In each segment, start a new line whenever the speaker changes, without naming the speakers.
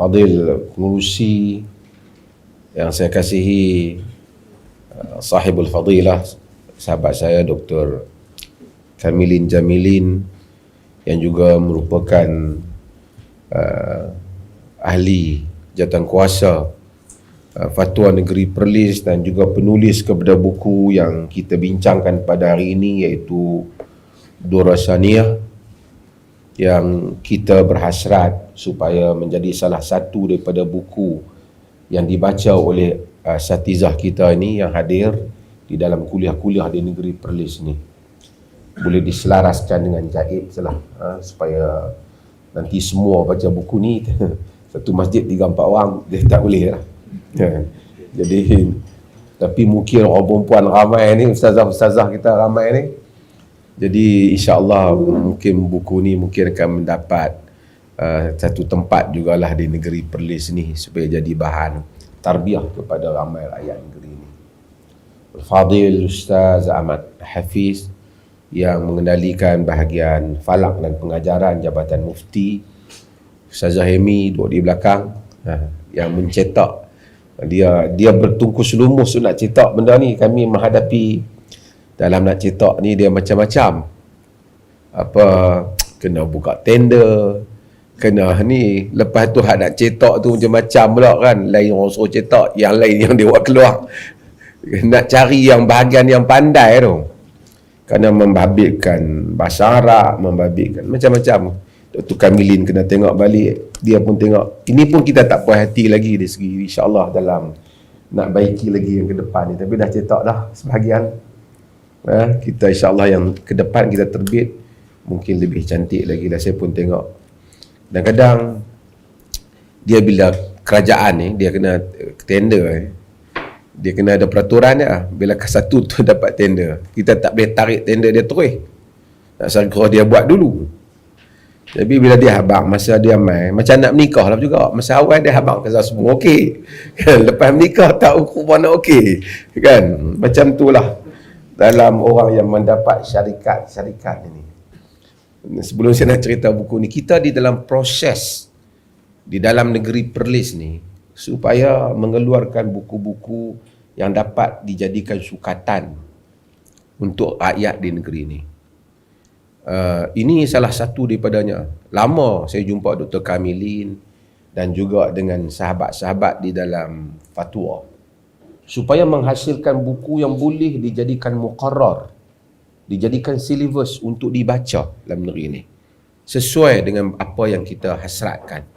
Fadil pengurusi yang saya kasihi, sahibul fadilah, sahabat saya Dr. Kamilin Jamilin, yang juga merupakan ahli jawatankuasa Fatwa Negeri Perlis dan juga penulis kepada buku yang kita bincangkan pada hari ini, iaitu Durrah Saniyah, yang kita berhasrat supaya menjadi salah satu daripada buku yang dibaca oleh asatizah kita ini yang hadir di dalam kuliah-kuliah di Negeri Perlis ni. Boleh diselaraskan dengan jaib salah, supaya nanti semua baca buku ni. Satu masjid 3-4 orang dia tak boleh lah. Jadi tapi mungkin orang perempuan ramai ni, ustazah-ustazah kita ramai ni, jadi insya-Allah mungkin buku ni mungkin akan mendapat satu tempat jugalah di Negeri Perlis ni, supaya jadi bahan tarbiyah kepada ramai rakyat negeri ni. Fadil Ustaz Ahmad Hafiz yang mengendalikan bahagian falak dan pengajaran Jabatan Mufti. Ustazah Hemi duduk di belakang, yang mencetak. Dia bertungkus lumus nak cetak benda ni. Kami menghadapi dalam nak cetak ni dia macam-macam. Apa, kena buka tender, kena ni, lepas tu hak nak cetak tu macam-macam pula kan. Lain orang suruh cetak, yang lain yang dia buat keluar. Nak cari yang bahagian yang pandai tu, kerana membabitkan bahasa Arab, membabitkan macam-macam. Dr. Kamilin kena tengok balik, dia pun tengok. Ini pun kita tak puas hati lagi dari segi insya-Allah dalam nak baiki lagi yang ke depan ni. Tapi dah cetak dah sebahagian. Kita insya-Allah yang ke depan kita terbit mungkin lebih cantik lagi lah. Saya pun tengok. Dan kadang dia bila kerajaan ni dia kena tender, dia kena ada peraturan dia. Bila satu tu dapat tender, kita tak boleh tarik tender dia terus. Nak sangka dia buat dulu. Tapi bila dia habaq, masa dia main, macam nak menikah lah juga. Masa awal dia habaq kata semua okey. Lepas menikah tak ukur mana okey. Kan? Macam tu lah dalam orang yang mendapat syarikat ini. Sebelum saya nak cerita buku ni, kita di dalam proses di dalam Negeri Perlis ni supaya mengeluarkan buku-buku yang dapat dijadikan sukatan untuk rakyat di negeri ini. Ini salah satu daripadanya. Lama saya jumpa Dr. Kamilin dan juga dengan sahabat-sahabat di dalam fatwa, supaya menghasilkan buku yang boleh dijadikan muqarrar, dijadikan silibus untuk dibaca dalam negeri ini, sesuai dengan apa yang kita hasratkan.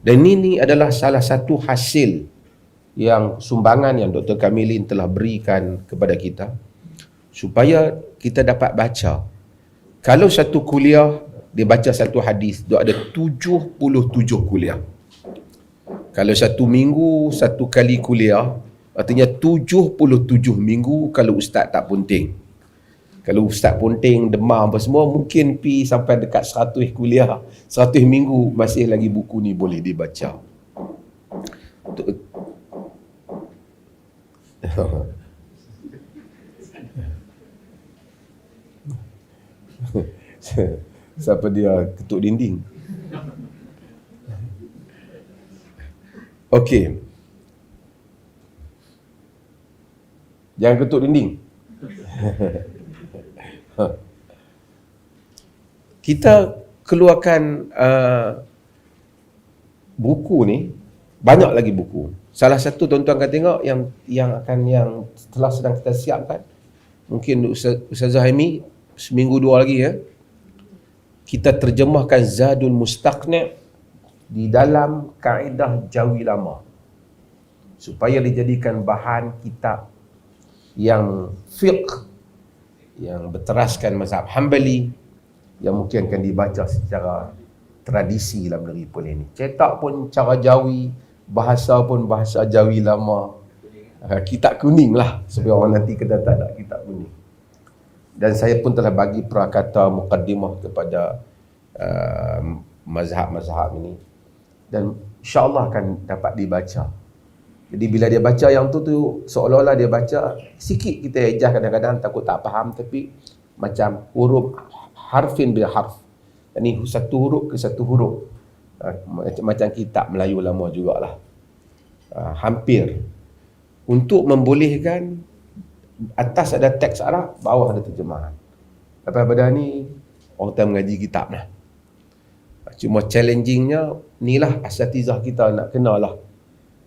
Dan ini adalah salah satu hasil yang sumbangan yang Dr. Kamilin telah berikan kepada kita, supaya kita dapat baca. Kalau satu kuliah dia baca satu hadis, dia ada 77 kuliah. Kalau satu minggu satu kali kuliah, artinya 77 minggu kalau ustaz tak punting. Kalau ustaz punting, demam apa semua, mungkin pi sampai dekat 100 kuliah, 100 minggu masih lagi buku ni boleh dibaca. Siapa dia ketuk dinding? Okey. Jangan ketuk dinding. Kita keluarkan buku ni, banyak lagi buku. Salah satu tuan-tuan akan tengok yang telah sedang kita siapkan. Mungkin Ustazah Haimi seminggu 2 lagi ya. Kita terjemahkan Zadul Mustaqni' di dalam kaedah Jawi Lama, supaya dijadikan bahan kitab yang fiqh, yang berteraskan mazhab Hanbali, yang mungkin akan dibaca secara tradisi dalam negeri Perlis ini. Cetak pun cara Jawi, bahasa pun bahasa Jawi Lama. Kitab kuning lah, supaya orang nanti kata tak ada kitab kuning. Dan saya pun telah bagi prakata muqaddimah kepada mazhab-mazhab ini, dan insya-Allah akan dapat dibaca. Jadi bila dia baca yang tu seolah-olah dia baca sikit, kita ejah kadang-kadang takut tak faham, tapi macam huruf harfin bil harf, yakni satu huruf ke satu huruf. macam kitab Melayu lama jugalah. Hampir untuk membolehkan atas ada teks Arab, bawah ada terjemahan. Lepas pada ni orang tak mengaji kitab lah. Cuma challengingnya inilah asatizah kita nak kenalah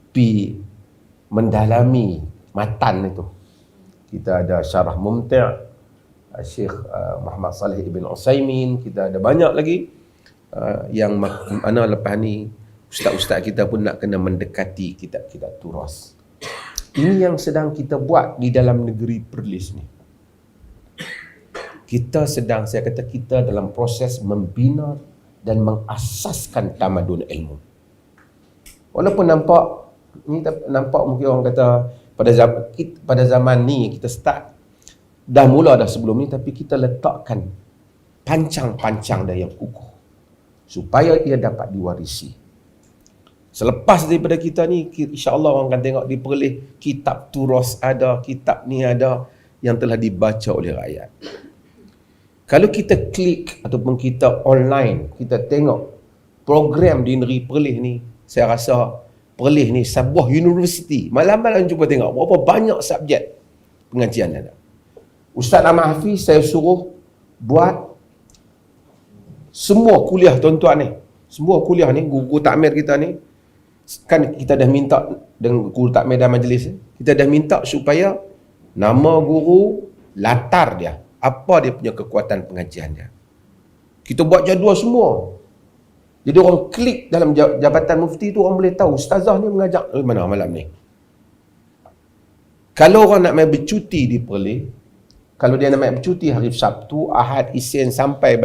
pi mendalami matan itu. Kita ada Syarah Mumti' Syekh Muhammad Saleh Ibn Utsaimin, kita ada banyak lagi yang mana lepas ni ustaz-ustaz kita pun nak kena mendekati kitab-kitab turas. Ini yang sedang kita buat di dalam negeri Perlis ni. Kita sedang, saya kata kita dalam proses membina dan mengasaskan tamadun ilmu. Walaupun nampak mungkin orang kata pada zaman ni kita start dah mula dah sebelum ni, tapi kita letakkan pancang-pancang dah yang kukuh supaya ia dapat diwarisi. Selepas daripada kita ni, insya-Allah orang akan tengok di Perlis kitab turas ada, kitab ni ada yang telah dibaca oleh rakyat. Kalau kita klik ataupun kita online, kita tengok program di negeri Perlis ni, saya rasa Perlis ni sebuah universiti. Malam-malam cuba tengok berapa banyak subjek pengajian ada. Ustaz Ahmad Hafiz saya suruh buat semua kuliah tuan-tuan ni. Semua kuliah ni, guru takmir kita ni, kan kita dah minta dengan guru takmir dan majlis, kita dah minta supaya nama guru, latar dia, apa dia punya kekuatan pengajian dia. Kita buat jadual semua. Jadi orang klik dalam Jabatan Mufti tu, orang boleh tahu ustazah ni mengajak mana malam ni. Kalau orang nak main bercuti di Perlis, kalau dia nak main bercuti hari Sabtu, Ahad, Isnin sampai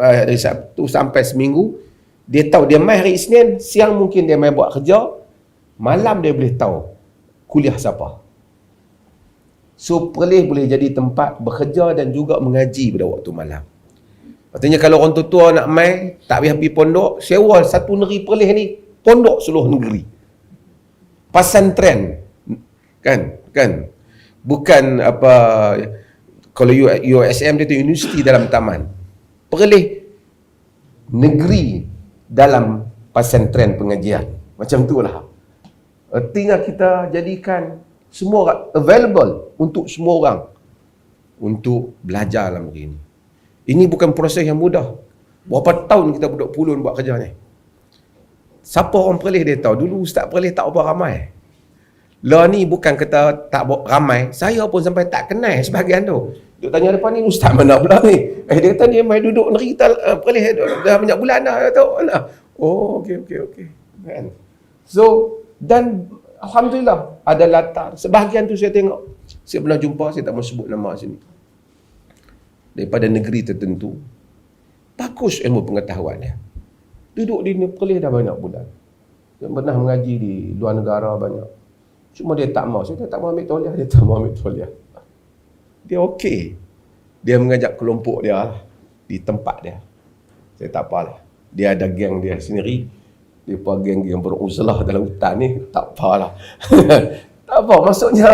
hari Sabtu sampai seminggu, dia tahu dia main hari Isnin, siang mungkin dia main buat kerja, malam dia boleh tahu kuliah siapa. So Perlis boleh jadi tempat bekerja dan juga mengaji pada waktu malam. Artinya kalau orang tua nak main, tak payah pergi pondok, sewa satu negeri Perlis ni, pondok seluruh negeri. Pesantren. Kan? Bukan apa, kalau USM dia tu universiti dalam taman. Perlis negeri dalam pesantren pengajian. Macam tu lah. Artinya kita jadikan semua available untuk semua orang untuk belajar dalam negeri ini. Ini bukan proses yang mudah. Berapa tahun kita duduk pulun buat kerja ni. Siapa orang Perlis dia tahu. Dulu Ustaz Perlis tak apa ramai. Lah ni bukan kata tak ramai. Saya pun sampai tak kenal sebahagian tu. Duk tanya depan ni, ustaz mana pula ni? Dia kata dia main duduk negeri kita Perlis dah banyak bulan dah. Tahu lah. Oh, okey. Kan? So, dan alhamdulillah ada latar. Sebahagian tu saya tengok. Saya pernah jumpa, saya tak mahu sebut nama sini. Daripada negeri tertentu. Bagus ilmu pengetahuan dia. Duduk di Perlis dah banyak bulan. Dia pernah mengaji di luar negara banyak. Cuma dia tak mahu. Saya tak mahu ambil tauliah, dia tak mahu ambil tauliah. Dia okey. Dia mengajak kelompok dia lah, di tempat dia. Saya tak apalah. Dia ada geng dia sendiri. Dia pun geng-geng beruzlah dalam hutan ni. Tak apalah. Tak apa. Maksudnya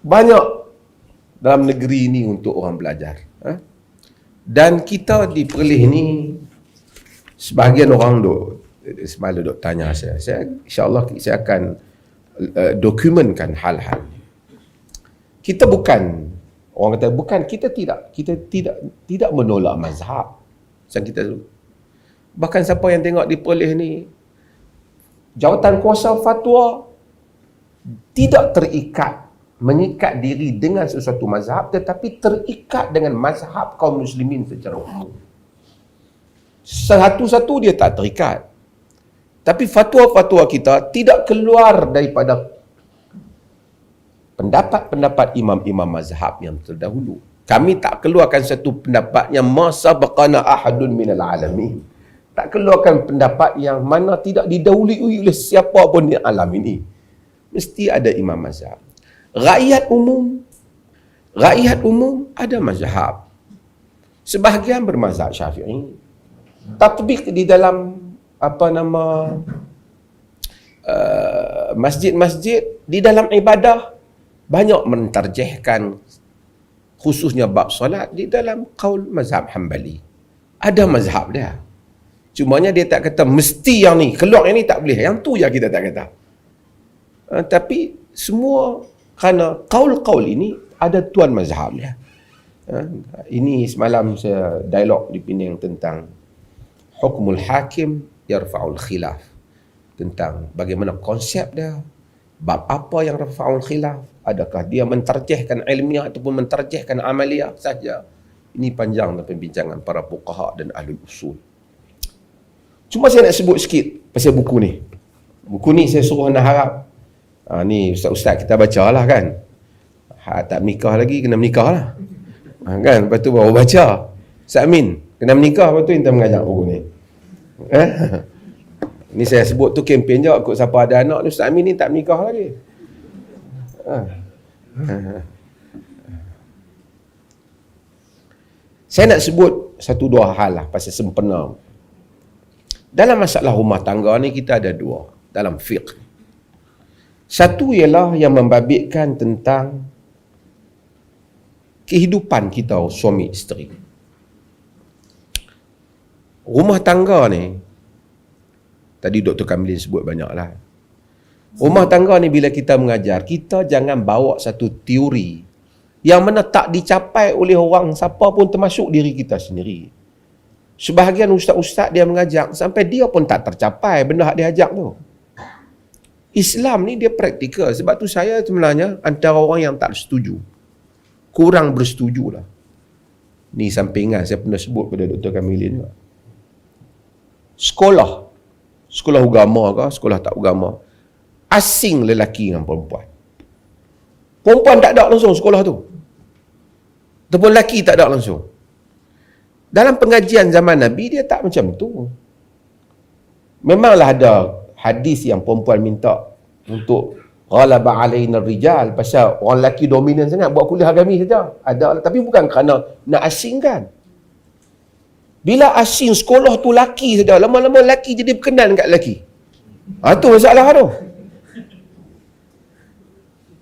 banyak dalam negeri ni untuk orang belajar. Dan kita di Perlis ni, sebahagian orang semalam duk tanya saya. InsyaAllah saya akan dokumenkan hal-hal. Kita bukan, orang kata bukan, kita tidak menolak mazhab. Macam kita dulu. Bahkan siapa yang tengok di Perlis ni, jawatan kuasa fatwa tidak mengikat diri dengan sesuatu mazhab, tetapi terikat dengan mazhab kaum muslimin secara umum. Satu-satu dia tak terikat. Tapi fatwa-fatwa kita tidak keluar daripada pendapat-pendapat imam-imam mazhab yang terdahulu. Kami tak keluarkan satu pendapat yang ma sabaqana ahadun minal alamin. Tak keluarkan pendapat yang mana tidak didahului oleh siapa pun di alam ini. Mesti ada imam mazhab. Rakyat umum ada mazhab. Sebahagian bermazhab Syafi'i. Tatbik di dalam masjid-masjid, di dalam ibadah banyak mentarjihkan khususnya bab solat di dalam qaul mazhab Hanbali. Ada mazhab dia. Cumanya dia tak kata mesti yang ni, keluar yang ni tak boleh. Yang tu je kita tak kata. Tapi semua kerana qaul-qaul ini ada tuan mazhab dia. Ini semalam saya dialog di Penang tentang hukmul hakim yarfa'ul khilaf, tentang bagaimana konsep dia, bab apa yang rafa'ul khilaf, adakah dia mentarjihkan ilmiah ataupun mentarjihkan amaliah saja. Ini panjang pembincangan para fuqaha dan ahli usul. Cuma saya nak sebut sikit pasal buku ni. Buku ni saya suruh nak harap, ni ustaz-ustaz kita bacalah kan. Tak menikah lagi, kena menikah lah. Kan, lepas tu baru baca. Ustaz Amin, kena menikah, lepas tu kita mengajar buku ni. Ni saya sebut tu kempen je, kot siapa ada anak ni, Ustaz Amin ni tak menikah lagi. Saya nak sebut satu dua hal lah pasal sempena. Dalam masalah rumah tangga ni kita ada dua dalam fiqh. Satu ialah yang membabitkan tentang kehidupan kita suami isteri. Rumah tangga ni, tadi Dr. Kamilin sebut banyak lah. Rumah tangga ni bila kita mengajar, kita jangan bawa satu teori yang mana tak dicapai oleh orang siapa pun, termasuk diri kita sendiri. Sebahagian ustaz-ustaz dia mengajar sampai dia pun tak tercapai benda yang dia ajak tu. Islam ni dia praktikal. Sebab tu saya sebenarnya antara orang yang tak setuju, kurang bersetuju lah. Ni sampingan saya pernah sebut pada Dr. Kamilin juga. Sekolah agama ke, sekolah tak agama, asing lelaki dengan perempuan. Perempuan tak ada langsung sekolah tu, ataupun lelaki tak ada langsung. Dalam pengajian zaman Nabi dia tak macam tu. Memanglah ada hadis yang perempuan minta untuk ghalaba alaina rijal, pasal orang lelaki dominan sangat buat kuliah agami saja. Ada, tapi bukan kerana nak asingkan. Bila asing sekolah tu lelaki saja, lama-lama lelaki jadi berkenan kat lelaki. Tu masalah tu.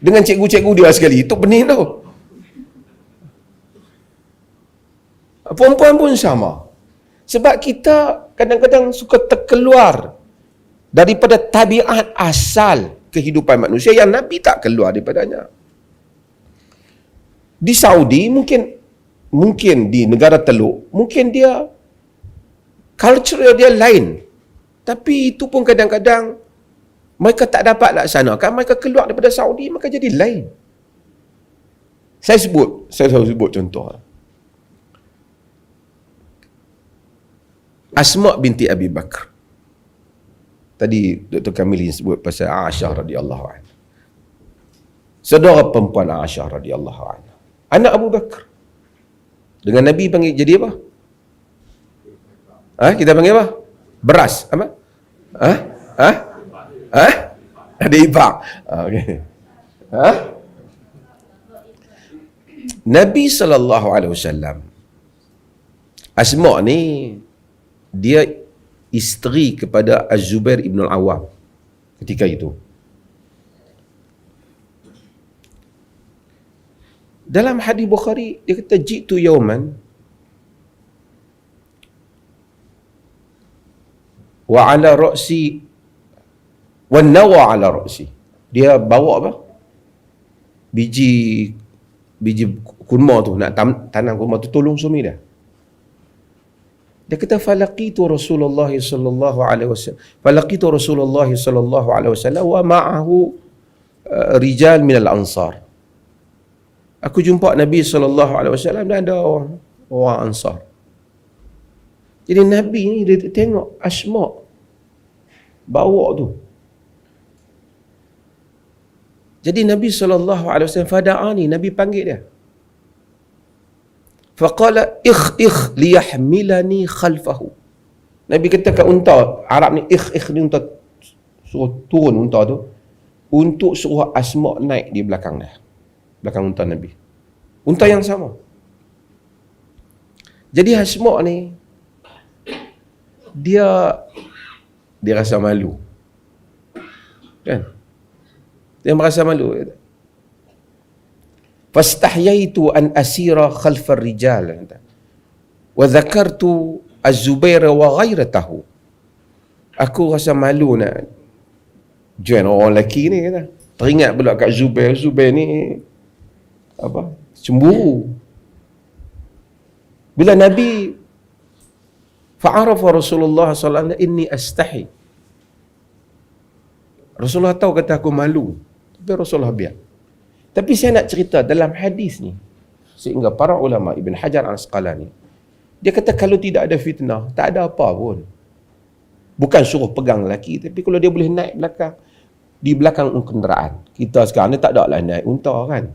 Dengan cikgu-cikgu dia sekali, itu pening tu. Perempuan pun sama. Sebab kita kadang-kadang suka terkeluar daripada tabiat asal kehidupan manusia yang Nabi tak keluar daripadanya. Di Saudi mungkin di negara Teluk, mungkin dia culture dia lain. Tapi itu pun kadang-kadang mereka tak dapat laksanakan, mereka keluar daripada Saudi, maka jadi lain. Saya sebut contoh. Asma binti Abi Bakar. Tadi Dr. Kamilin sebut pasal Aisyah radhiyallahu anha. Saudara perempuan Aisyah radhiyallahu anha, anak Abu Bakar. Dengan Nabi panggil jadi apa? Kita panggil apa? Beras. Apa? Ada ibak. Okey. Nabi SAW, Asma ni dia isteri kepada Az-Zubair ibn al-Awwam ketika itu. Dalam hadis Bukhari dia kata jitu yauman wa ala ra'si wa nawa ala ra'si. Dia bawa apa? Biji kurma tu, nak tanam kurma tu, tolong suami dia. Dia kata falaqitu Rasulullah sallallahu alaihi wasallam wa ma'ahu rijal minal ansar. Aku jumpa Nabi sallallahu alaihi wasallam dan ada orang Ansar. Jadi Nabi ni dia tengok Asma bawa tu. Jadi Nabi sallallahu alaihi wasallam fada'ani, Nabi panggil dia. Faqala ikh liyahmilani khalfahu. Nabi kata kat unta, Arab ni ikh ni unta, suruh turun unta tu untuk suruh Asma naik di belakang dia. Belakang unta Nabi. Unta yang sama. Jadi Asma ni dia rasa malu. Kan? Dia merasa malu. Fastahyaitu an asira khalfar rijal wa dhakartu Az-Zubair wa ghairatahu. Aku rasa malu nak join orang lelaki ni, kata. Teringat pula kat Zubair. Zubair ni apa? Cemburu. Bila Nabi fa'arafa Rasulullah sallallahu alaihi wasallam, inni astahi. Rasulullah tahu kata aku malu. Tapi Rasulullah biar. Tapi saya nak cerita dalam hadis ni, sehingga para ulama, Ibn Hajar Al-Asqalani, dia kata kalau tidak ada fitnah, tak ada apa pun. Bukan suruh pegang lelaki, tapi kalau dia boleh naik belakang, di belakang kenderaan. Kita sekarang ni tak ada lah naik unta kan.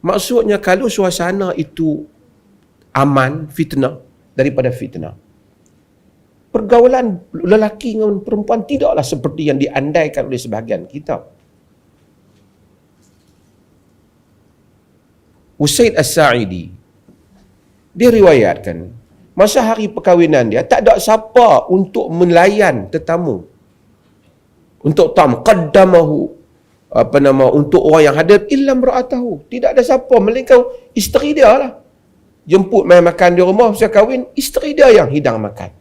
Maksudnya kalau suasana itu aman, fitnah, daripada fitnah. Pergaulan lelaki dengan perempuan tidaklah seperti yang diandaikan oleh sebahagian kita. Usaid As-Sa'idi, dia riwayatkan, masa hari perkahwinan dia, tak ada siapa untuk melayan tetamu. Untuk tamu, qaddamahu, untuk orang yang hadir, illa imra'atahu. Tidak ada siapa, melainkan isteri dia lah. Jemput main makan di rumah, saya kahwin, isteri dia yang hidang makan.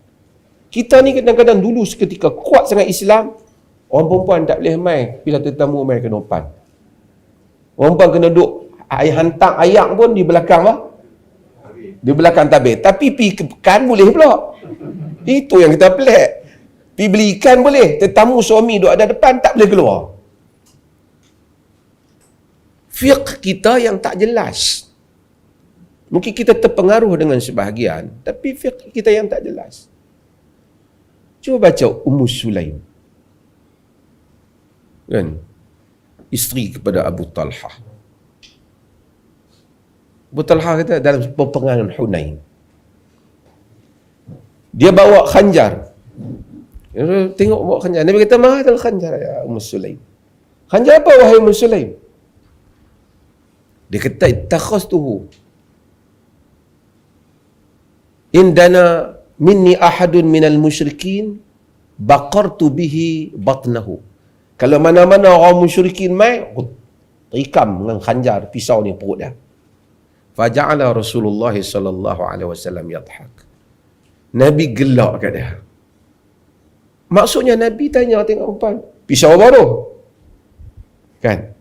Kita ni kadang-kadang dulu seketika kuat sangat Islam, orang perempuan tak boleh main bila tetamu main ke depan. Orang perempuan kena duduk hantar ayak pun di belakang lah. Di belakang tabir. Tapi pergi ke pekan boleh pula. Itu yang kita pelik. Pergi beli ikan boleh. Tetamu suami duduk ada depan tak boleh keluar. Fiqh kita yang tak jelas. Mungkin kita terpengaruh dengan sebahagian, tapi fiqh kita yang tak jelas. Cuba baca Ummu Sulaim. Kan? Isteri kepada Abu Talha. Abu Talha kata dalam peperangan Hunain, dia bawa khanjar. Tengok bawa khanjar. Nabi kata, mahal khanjar ya Ummu Sulaim. Khanjar apa wahai Ummu Sulaim? Dia kata, ittakhastuhu indana minni ahadun minal musyrikin baqartu bihi batnahu. Kalau mana-mana orang musyrikin mai, terikam dengan khanjar pisau ni perut dia. Faja'ala Rasulullah sallallahu alaihi wasallam yadhhak. Nabi gelak kat dia. Maksudnya Nabi tanya, tengok umpan, pisau apa tu? Kan?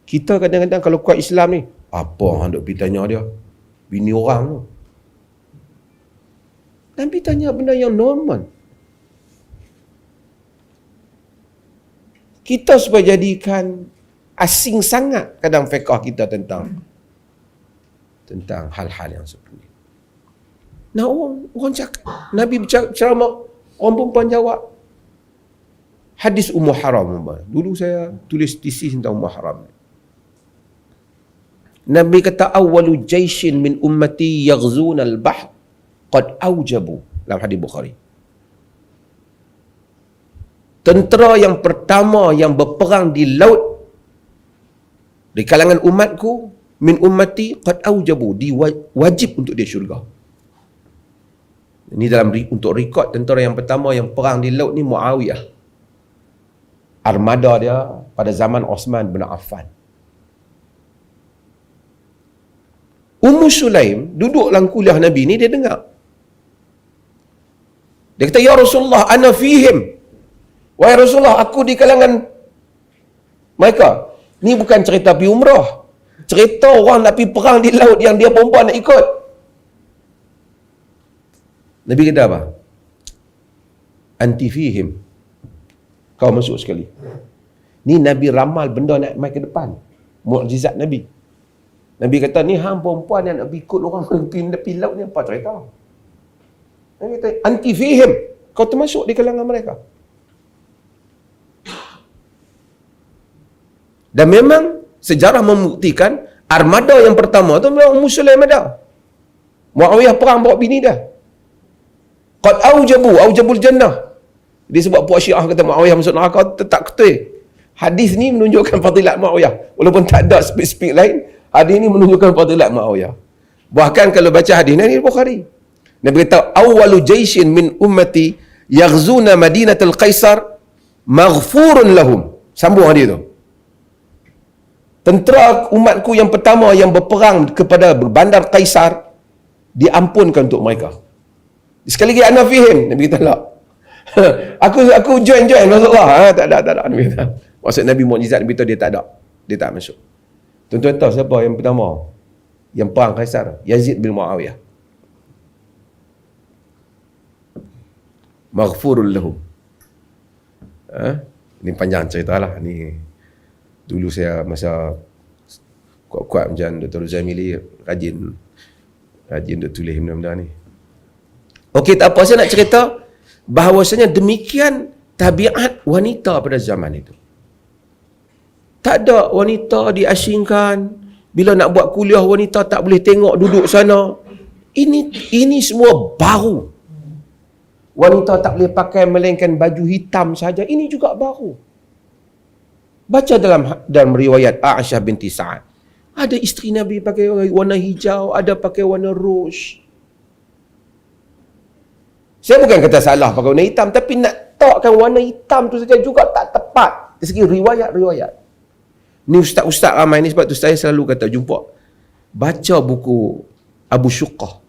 Kita kadang-kadang kalau kuat Islam ni, apa hang duk pergi tanya dia? Bini orang tu. Nabi tanya benda yang normal. Kita supaya jadikan asing sangat kadang fiqh kita tentang hal-hal yang seperti ini. Nah, orang cakap, Nabi berceramah, orang perempuan jawab. Hadis Ummu Haram. Dulu saya tulis tesis tentang Ummu Haram. Nabi kata, awwalu jaishin min ummati yaghzuna al-bahr qad aujabu, dalam hadis Bukhari. Tentera yang pertama yang berperang di laut di kalangan umatku, min ummati qad aujabu, wajib untuk dia syurga. Ini dalam untuk rekod tentera yang pertama yang perang di laut ni Muawiyah. Armada dia pada zaman Osman bin Affan. Ummu Sulaim duduk dalam kuliah Nabi ni, dia dengar. Dia kata, ya Rasulullah, ana fihim. Wahai Rasulullah, aku di kalangan mereka. Ni bukan cerita pergi umrah. Cerita orang nak pergi perang di laut yang dia perempuan nak ikut. Nabi kata apa? Anti fihim. Kau masuk sekali. Ni Nabi ramal benda nak mai ke depan. Mukjizat Nabi. Nabi kata, ni hang perempuan yang nak ikut orang pergi laut ni apa cerita? Nabi kata, anti fihim. Kau termasuk di kalangan mereka. Dan memang sejarah membuktikan armada yang pertama tu memang Ummu Sulaim ada. Muawiyah perang bawa bini dah. Qad aujabul jannah. Dia sebab puak Syiah kata Muawiyah masuk neraka, tak ketul. Hadis ni menunjukkan fadilat Muawiyah. Walaupun tak ada spesifik lain, hadis ni menunjukkan fadilat Muawiyah. Bahkan kalau baca hadis ni Bukhari. Nabi kata, awwalu jaishin min ummati yaghzuna madinatul Qaisar maghfurun lahum. Sambung hadis tu. Tentera umatku yang pertama yang berperang kepada bandar Kaisar, diampunkan untuk mereka. Sekali lagi ana fihim, Nabi kata tak. aku join Rasulullah. Tak ada Nabi kata. Maksud Nabi mukjizat Nabi tu dia tak ada. Dia tak masuk. Tuan-tuan tahu siapa yang pertama yang perang Kaisar? Yazid bin Muawiyah. Maghfurul lahum. Ini panjang cerita lah. Ni dulu saya masa kuat-kuat macam Dr. Zamili rajin duk tulis benda-benda ni. Okey, tak apa, saya nak cerita bahawasanya demikian tabiat wanita pada zaman itu. Tak ada wanita diasingkan. Bila nak buat kuliah, wanita tak boleh tengok duduk sana. Ini semua baru. Wanita tak boleh pakai melainkan baju hitam saja. Ini juga baru. Baca dalam riwayat Aisyah binti Sa'ad. Ada isteri Nabi pakai warna hijau, ada pakai warna rouge. Saya bukan kata salah pakai warna hitam, tapi nak takkan warna hitam tu saja juga tak tepat dari segi riwayat-riwayat. Ni ustaz-ustaz ramai ni, sebab tu saya selalu kata baca buku Abu Syuqqah,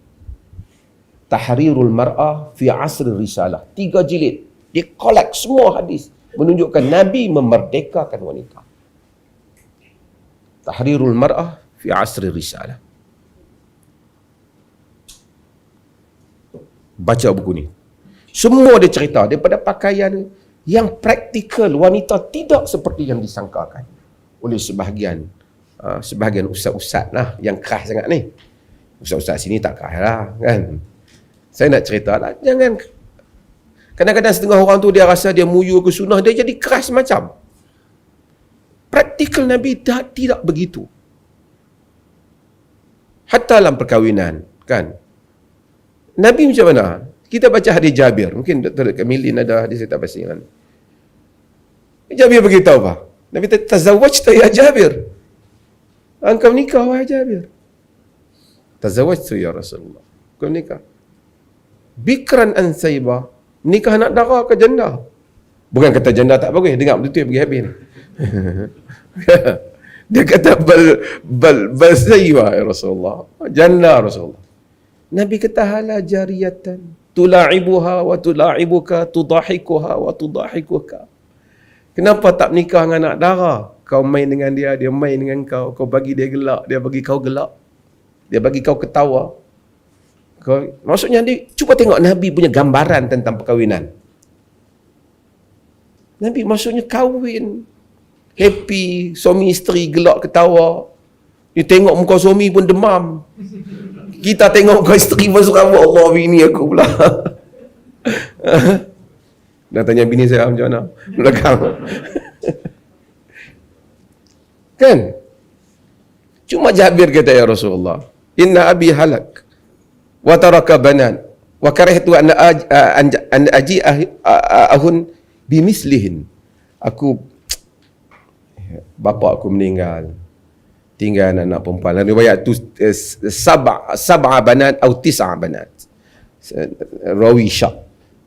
Tahrirul Mar'ah fi Asri Risalah, 3 jilid. Dia collect semua hadis menunjukkan Nabi memerdekakan wanita. Tahrirul Mar'ah fi Asri Risalah. Baca buku ni. Semua dia cerita daripada pakaian yang praktikal. Wanita tidak seperti yang disangkakan oleh sebahagian ustaz-ustaz lah yang keras sangat ni. Ustaz-ustaz sini tak keras lah kan. Saya nak cerita lah, jangan kadang-kadang setengah orang tu dia rasa dia muyu ke sunnah, dia jadi keras macam. Praktikal Nabi tidak begitu. Hatta dalam perkahwinan kan. Nabi macam mana? Kita baca hadis Jabir. Mungkin Dr. Kamilin ada hadis, saya tak pasti kan. Jabir beritahu apa? Nabi kata, tazawwajta ya Jabir. Engkau nikah wahai Jabir. Tazawwajtu ya Rasulullah. Engkau nikah. Bikran an saibah. Nikah anak dara ke janda? Bukan kata janda tak bagus. Dengar betul pergi habis ni. Dia kata bal saibah ya Rasulullah. Janda Rasulullah. Nabi kata hala jariyatan tula'ibuha wa tula'ibuka tudahikuha wa tudahikuka. Kenapa tak menikah dengan anak dara? Kau main dengan dia, dia main dengan kau. Kau bagi dia gelak, dia bagi kau gelak. Dia bagi kau ketawa. Maksudnya dia, cuba tengok Nabi punya gambaran tentang perkahwinan. Nabi maksudnya kahwin, happy, suami isteri gelak ketawa. Dia tengok muka suami pun demam. Kita tengok muka isteri pun suka, Allah bini aku pula. Dah tanya bini saya macam mana? Belakang. Kan? Cuma Jabir kata, ya Rasulullah, inna abi halak wa taraka banan wa karihtu an aji ahun bimislihin. Bapa aku meninggal, tinggal anak perempuan. Riwayat tu sab'a banat atau tis'a banat. Rawi Syah.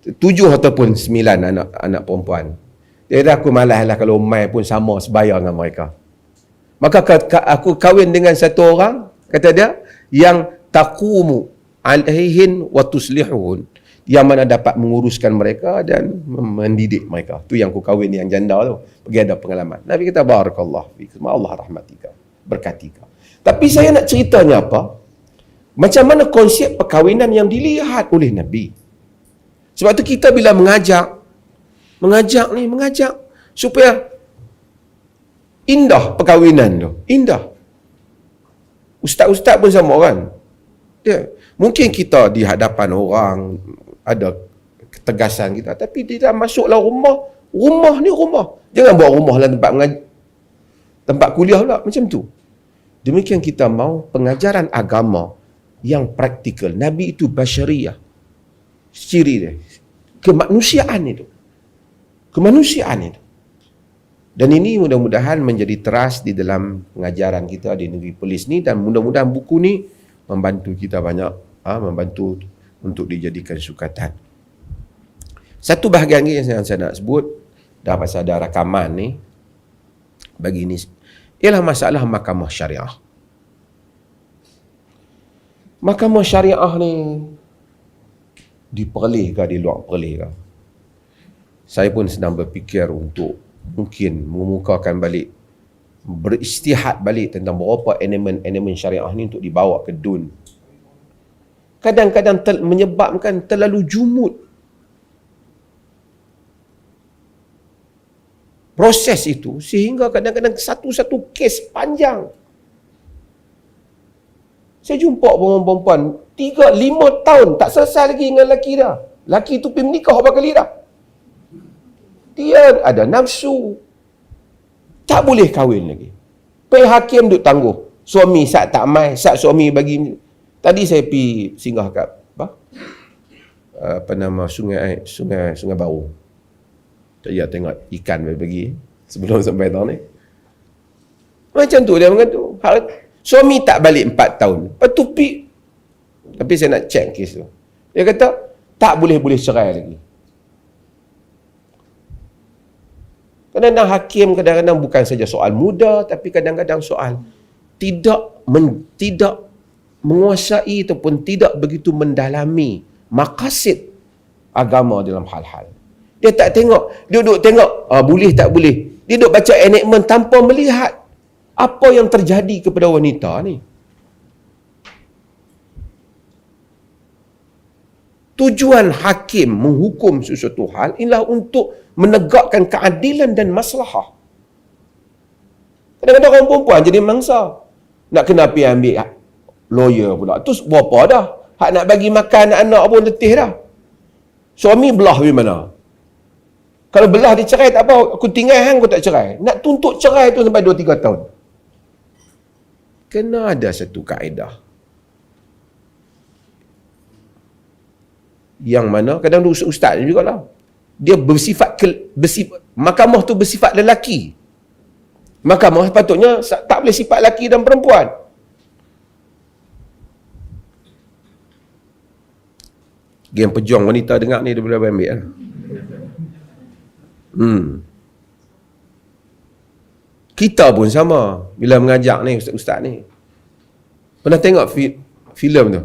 7 ataupun 9 anak perempuan. Dia kata aku malas lah kalau mai pun sama sebaya dengan mereka. Maka aku kahwin dengan satu orang, kata dia, yang taqumu alaihin wa tuslihuhun, yang mana dapat menguruskan mereka dan mendidik mereka. Tu yang aku kahwin yang janda tu. Pergi ada pengalaman. Nabi kata barakallah fik, Allah rahmatika, berkati kau. Tapi saya nak ceritanya apa? Macam mana konsep perkahwinan yang dilihat oleh Nabi. Sebab tu kita bila mengajak supaya indah perkahwinan tu. Indah. Ustaz-ustaz pun sama kan. Dia, mungkin kita di hadapan orang ada ketegasan kita, tapi dia masuklah rumah ni rumah. Jangan buat rumah lah tempat kuliah pula macam tu. Demikian kita mau pengajaran agama yang praktikal. Nabi itu basyariyah. Ciri dia kemanusiaan itu. Dan ini mudah-mudahan menjadi teras di dalam pengajaran kita di negeri Perlis ni, dan mudah-mudahan buku ni membantu kita banyak, membantu untuk dijadikan sukatan. Satu bahagian lagi yang saya nak sebut dah pasal ada rakaman ni bagi ini ialah masalah mahkamah syariah. Mahkamah syariah ni di Perlis ke, di luar Perlis ke. Saya pun sedang berfikir untuk mungkin memukakan balik, beristihad balik tentang beberapa elemen-elemen syariah ni untuk dibawa ke DUN. Kadang-kadang menyebabkan terlalu jumud proses itu, sehingga kadang-kadang satu-satu kes panjang. Saya jumpa perempuan 3-5 tahun tak selesai lagi dengan lelaki dah. Lelaki tu pergi menikah berapa kali dah. Dia ada nafsu, tak boleh kahwin lagi. Pergi hakim duk tangguh. Suami sat tak mai, sat suami bagi. Tadi saya pergi singgah kat apa nama sungai baru. Saya tengok ikan bagi sebelum sampai tahun ni. Macam tu dia mengatakan. Suami tak balik 4 tahun. Lepas tu tapi saya nak check kes tu. Dia kata tak boleh cerai lagi. Kadang-kadang hakim kadang-kadang bukan saja soal muda, tapi kadang-kadang soal tidak menguasai ataupun tidak begitu mendalami maqasid agama dalam hal-hal. Dia tak tengok, dia duduk tengok boleh tak boleh. Dia duduk baca enactment tanpa melihat apa yang terjadi kepada wanita ni. Tujuan hakim menghukum sesuatu hal ialah untuk menegakkan keadilan dan maslahah. Kadang-kadang orang perempuan jadi mangsa. Nak kena pergi ambil lawyer pula. Tu berapa dah? Hak nak bagi makan anak-anak pun letih dah. Suami belah di mana? Kalau belah dia cerai tak apa, aku tinggal hang, aku tak cerai. Nak tuntut cerai tu sampai 2-3 tahun. Kena ada satu kaedah. Yang mana kadang ustaz juga lah, dia bersifat mahkamah tu bersifat lelaki. Mahkamah sepatutnya tak boleh sifat lelaki dan perempuan. Geng pejuang wanita dengar ni dia boleh ambil kan? Kita pun sama bila mengajak ni ustaz-ustaz ni. Pernah tengok filem tu?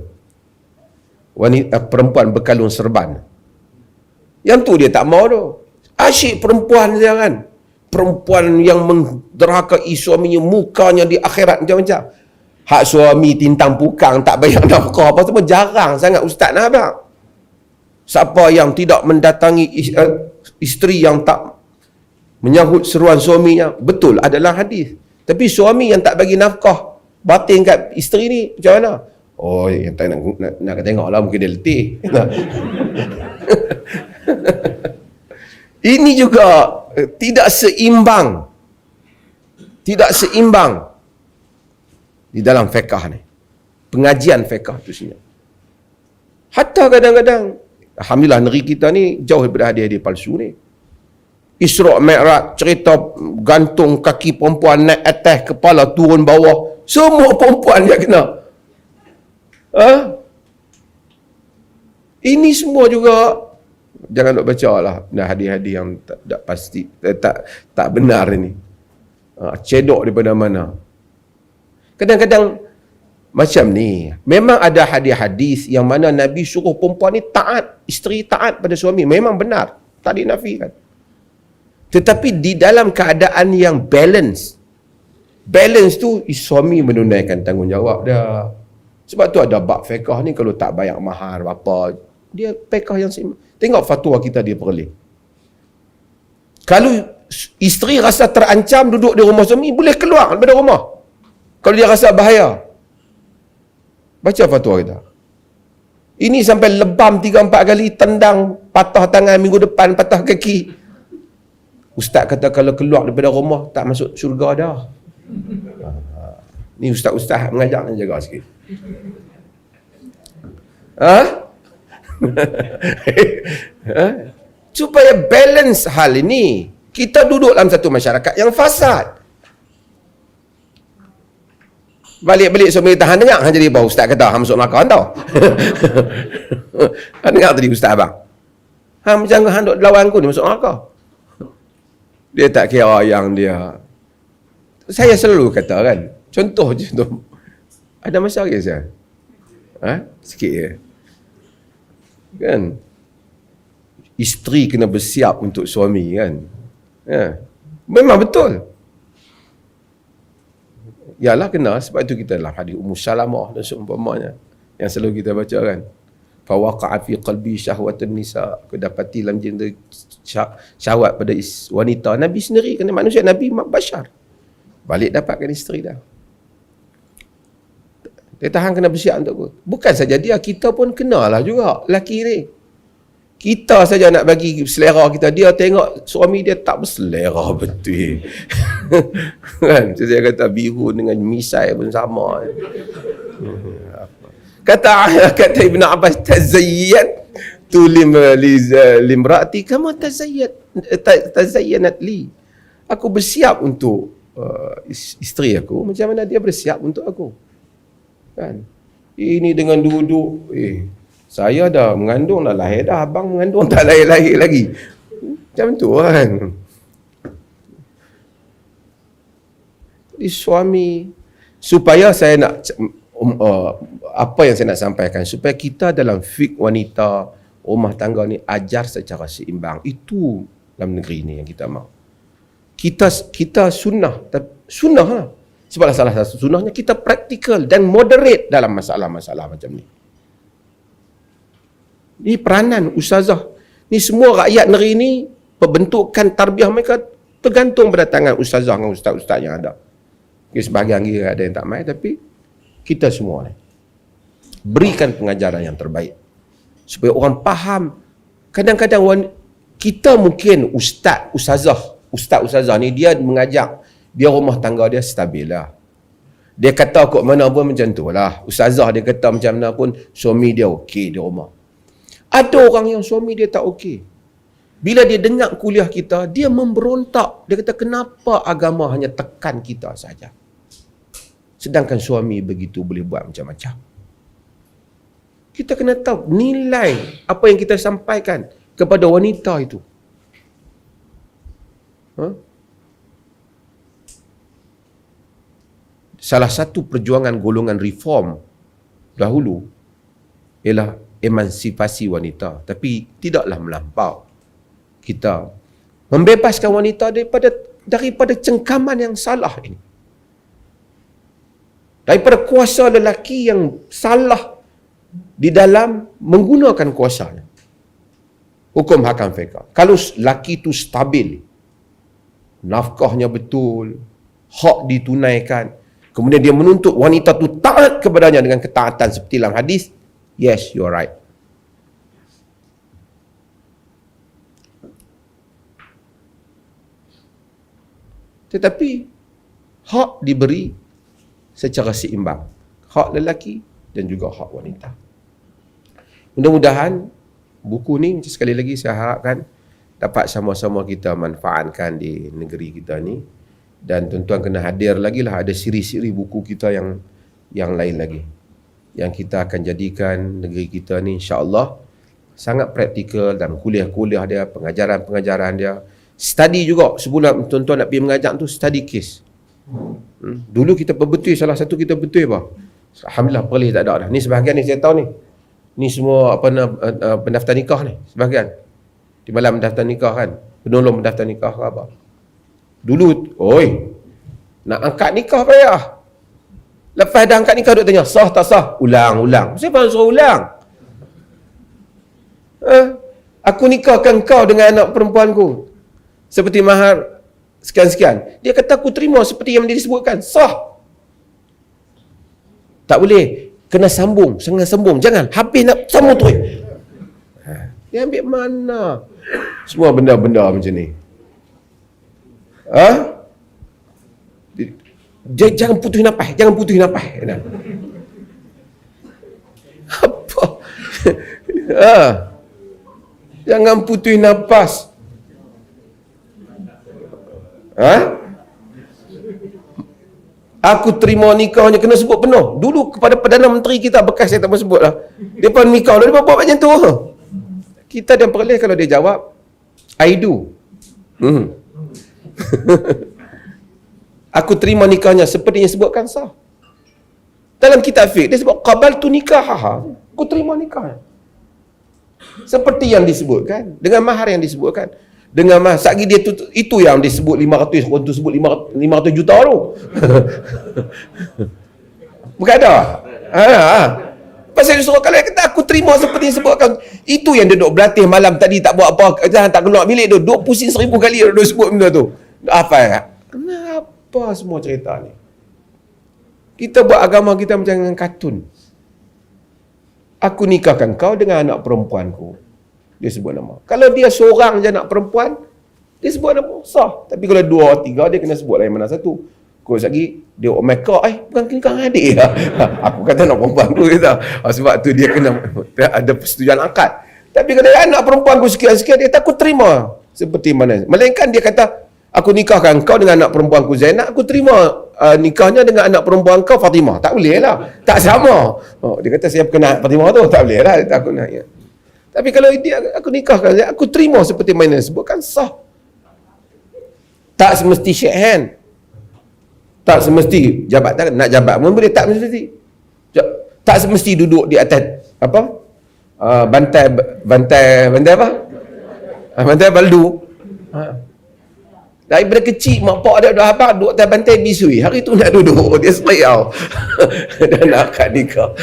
Perempuan berkalung serban. Yang tu dia tak mau tu. Asyik perempuan dia kan. Perempuan yang menderhakai suaminya, mukanya di akhirat macam-macam. Hak suami tintang pukang, tak bayar nafkah apa semua, jarang sangat ustaz nak abang. Siapa yang tidak mendatangi isteri yang tak menyahut seruan suaminya, betul adalah hadis. Tapi suami yang tak bagi nafkah batin kat isteri ni macam mana? Oh, yang tak nak tengok lah, mungkin dia letih. Ini juga tidak seimbang. Tidak seimbang di dalam fiqh ni. Pengajian fiqh tu sebenarnya. Hatta kadang-kadang, alhamdulillah negeri kita ni jauh daripada hadiah-hadiah palsu ni. Isra' Mi'raj, cerita gantung kaki perempuan naik atas kepala turun bawah. Semua perempuan dia kena. Ini semua juga jangan nak baca lah hadis-hadis yang tak pasti, tak benar ini. Cedok daripada mana. Kadang-kadang macam ni. Memang ada hadis-hadis yang mana Nabi suruh perempuan ni taat, isteri taat pada suami. Memang benar, tak dinafikan. Tetapi di dalam keadaan yang balance tu suami menunaikan tanggungjawab dia. Sebab tu ada bab fiqh ni, kalau tak bayar mahar apa, dia fiqh yang tengok fatwa kita dia Perlis. Kalau isteri rasa terancam duduk di rumah suami, boleh keluar daripada rumah. Kalau dia rasa bahaya. Baca fatwa kita. Ini sampai lebam 3-4 kali, tendang, patah tangan minggu depan, patah kaki. Ustaz kata kalau keluar daripada rumah tak masuk syurga dah. Ni ustaz-ustaz mengajar dan jaga sikit. Supaya balance hal ini, kita duduk dalam satu masyarakat yang fasad. Balik-balik suami tahan dengar, jadi bau ustaz kata hang masuk neraka tau. Dengar tadi ustaz abang. Hang macam hang duk lawan aku ni masuk neraka. Dia tak kira yang dia. Saya selalu kata kan, contoh je tu. Ada masalah ke saya? Sikit je. Kan? Isteri kena bersiap untuk suami kan. Ya. Memang betul. Yalah kena, sebab itu kita dalam hadis Ummu Salamah dan seumpamanya yang selalu kita baca kan. Fa waqa'a fi qalbi syahwatun nisa, aku dapati dalam jiwa syahwat pada wanita. Nabi sendiri kena manusia, Nabi bashar. Balik dapatkan isteri dah. Dia tahan kena bersiap untuk aku. Bukan saja dia, kita pun kenalah juga lelaki ni. Kita saja nak bagi selera kita, dia tengok suami dia tak berselera betul. Kan? Saya kata biru dengan misai pun sama. Kata Ibn Abbas, tazayyat tu limra'ati kama tazayyanat li. Aku bersiap untuk isteri aku macam mana dia bersiap untuk aku. Kan? Ini dengan duduk, saya dah mengandung, dah lahir dah, abang mengandung tak lahir-lahir lagi. Macam tu kan. Jadi suami, supaya saya nak apa yang saya nak sampaikan, supaya kita dalam fik wanita rumah tangga ni ajar secara seimbang. Itu dalam negeri ni yang kita mahu. Kita sunnah lah. Sebab salah satu sunnahnya kita praktikal dan moderate dalam masalah-masalah macam ni. Ini peranan ustazah. Ni semua rakyat negeri ni, pembentukan tarbiyah mereka tergantung pada tangan ustazah dengan ustaz-ustaz yang ada. Sebahagian ada yang tak main, tapi kita semua ni berikan pengajaran yang terbaik supaya orang faham. Kadang-kadang kita mungkin ustazah ni dia mengajak, dia rumah tangga dia stabil lah. Dia kata kok mana pun macam tu lah. Ustazah dia kata macam mana pun suami dia okey di rumah. Ada orang yang suami dia tak okey. Bila dia dengar kuliah kita, dia memberontak. Dia kata, kenapa agama hanya tekan kita saja? Sedangkan suami begitu boleh buat macam-macam. Kita kena tahu nilai apa yang kita sampaikan kepada wanita itu. Salah satu perjuangan golongan reform dahulu ialah emansipasi wanita, tapi tidaklah melampau. Kita membebaskan wanita daripada cengkaman yang salah ini, daripada kuasa lelaki yang salah di dalam menggunakan kuasanya. Hukum hakam fiqh, kalau lelaki itu stabil, nafkahnya betul, hak ditunaikan, kemudian dia menuntut wanita itu taat kepadanya dengan ketaatan seperti dalam hadis, yes, you're right. Tetapi hak diberi secara seimbang. Hak lelaki dan juga hak wanita. Mudah-mudahan buku ni, sekali lagi saya harapkan dapat sama-sama kita manfaatkan di negeri kita ni. Dan tuan-tuan kena hadir lagi lah, ada siri-siri buku kita yang lain lagi, yang kita akan jadikan negeri kita ni insya-Allah sangat praktikal dalam kuliah-kuliah dia, pengajaran-pengajaran dia. Study juga, sebelum tuan-tuan nak pergi mengajar tu, study case. Dulu kita betul, salah satu kita betul apa? Alhamdulillah perlis tak ada dah. Ni sebahagian ni saya tahu ni. Ni semua pendaftar nikah ni, sebahagian. Di malam pendaftar nikah kan, penolong pendaftar nikah ke apa. Dulu, nak angkat nikah payah. Lepas dah angkat nikah, duk tanya, sah tak sah? Ulang. Siapa suruh ulang? Aku nikahkan kau dengan anak perempuanku seperti mahar sekian-sekian. Dia kata aku terima seperti yang dia disebutkan. Sah. Tak boleh. Kena sambung. Jangan. Habis nak sambung terus. Dia ambil mana? Semua benda-benda macam ni. Jangan putus nafas. Apa? Jangan putus nafas. Aku terima nikahnya, kena sebut penuh. Dulu kepada Perdana Menteri kita bekas, saya tak mau sebut lah, dia pun nikah, dia buat macam tu. Kita dan perlis kalau dia jawab I do. Aku terima nikahnya seperti yang sebutkan sah. Dalam kitab fiqh dia sebut qabaltu nikah. Aku terima nikahnya. Seperti yang disebutkan, dengan mahar yang disebutkan. Dengan mahar, satgi dia itu yang disebut 500, orang tu sebut 500 juta tu. Bukan ada? Pasal dia suruh, kalau dia kata aku terima seperti yang sebutkan, itu yang dia duduk berlatih malam tadi, tak buat apa, jangan tak keluar bilik tu, duduk pusing 1000 kali dia duduk sebut benda tu. Apa ya? Kenapa semua cerita ni? Kita buat agama kita macam dengan kartun. Aku nikahkan kau dengan anak perempuanku. Dia sebut nama. Kalau dia seorang je anak perempuan, dia sebut nama, sah. Tapi kalau 2, 3, dia kena sebut lain mana satu. Kau lagi, dia Omega, bukan nikah adik lah. Aku kata anak perempuanku kata. Sebab tu dia kena ada persetujuan akad. Tapi kalau anak perempuanku sekian-sekian, dia kata aku terima. Seperti mana. Melainkan dia kata, aku nikahkan kau dengan anak perempuanku Zainab, aku terima nikahnya dengan anak perempuan kau Fatimah. Tak boleh lah. Tak sama. Dia kata saya kenal Fatimah tu. Tak boleh lah. Dia takut nak. Ya. Tapi kalau dia, aku nikahkan, aku terima seperti mana sebutkan, sah. Tak semesti shake hand. Tak semesti jabat tangan. Nak jabat pun boleh. Tak semesti. Tak semesti duduk di atas apa? Bantai apa? Bantai baldu. Daripada kecil mak pak dia dah habaq duduk atas bantai bisui. Hari tu nak duduk dia seriau. Dan nak akad nikah.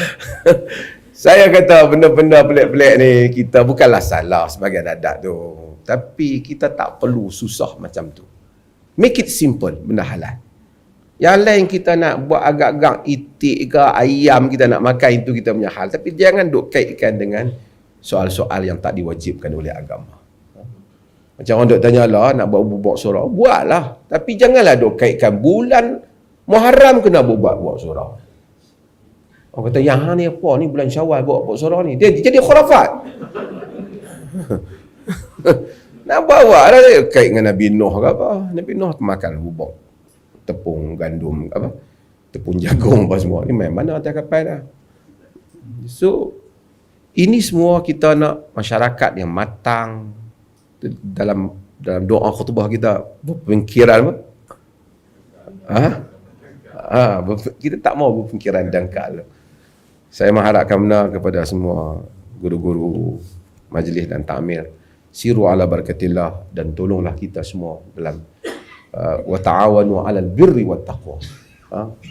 Saya kata benda-benda pelik-pelik ni kita bukanlah salah sebagai adat tu. Tapi kita tak perlu susah macam tu. Make it simple, benda halal. Yang lain kita nak buat agak-agak itik ke ayam kita nak makan, itu kita punya hal. Tapi jangan duk kaitkan dengan soal-soal yang tak diwajibkan oleh agama. Macam orang duk tanya lah, nak buat bubuk surau, buatlah. Tapi janganlah duk kaitkan bulan Muharram kena buat surau. Orang kata, yang ni apa ni bulan Syawal buat bubuk surau ni. Dia jadi khurafat. Nak bawa lah dia kait dengan Nabi Nuh ke apa. Nabi Nuh makan bubuk tepung gandum apa, tepung jagung apa semua ni main mana atas kapal dah. So ini semua kita nak masyarakat yang matang dalam doa khutbah kita berpemikiran apa? Kita tak mau berpemikiran dangkal. Saya mengharapkan benar kepada semua guru-guru majlis dan takmir, siru ala barakatillah, dan tolonglah kita semua dalam wa ta'awanu 'alal birri wat taqwa,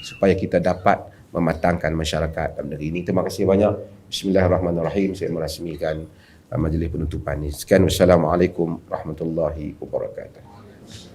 supaya kita dapat mematangkan masyarakat dalam negeri ini. Terima kasih banyak. Bismillahirrahmanirrahim. Saya merasmikan majlis penutupan ini. Sekian, wassalamualaikum warahmatullahi wabarakatuh.